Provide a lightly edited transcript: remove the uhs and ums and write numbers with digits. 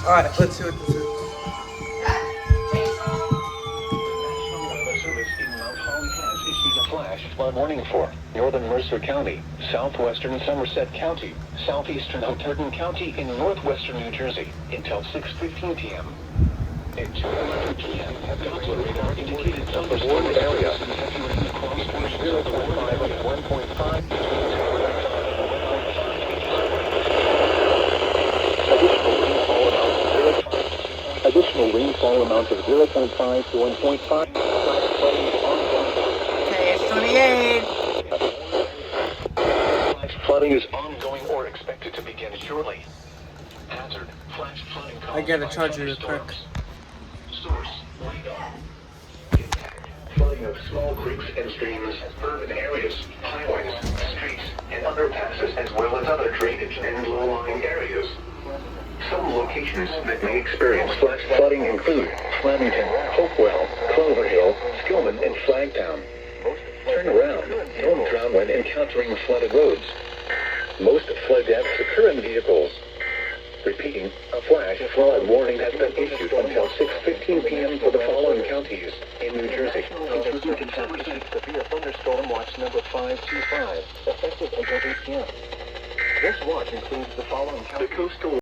Alright, let's see what this is. Flash flood warning for northern Mercer County, southwestern Somerset County, southeastern Hunterdon County in northwestern New Jersey until 6:15 p.m. At 2:11 p.m. Consular radar indicated thunderstorm areas and heavy rain across portions of the 1.5 and 1.5. Additional rainfall amount of 0.5 to 1.5. Okay, it's 28. Flooding is ongoing or expected to begin shortly. Hazard, flash flooding caused I gotta by charge it real quick. Source, radar. Impact, flooding of small creeks and streams, urban areas, highways, streets, and underpasses, as well as other drainage and low-lying areas. Some locations that may experience flash flooding include Flemington, Hopewell, Clover Hill, Skillman, and Flagtown. Turn around. Don't drown when encountering flooded roads. Most flood deaths occur in vehicles. Repeating, a flash flood warning has been issued until 6:15 p.m. for the following counties in New Jersey. Severe thunderstorm watch number 525, effective until 8 p.m. This watch includes the following counties. The coastal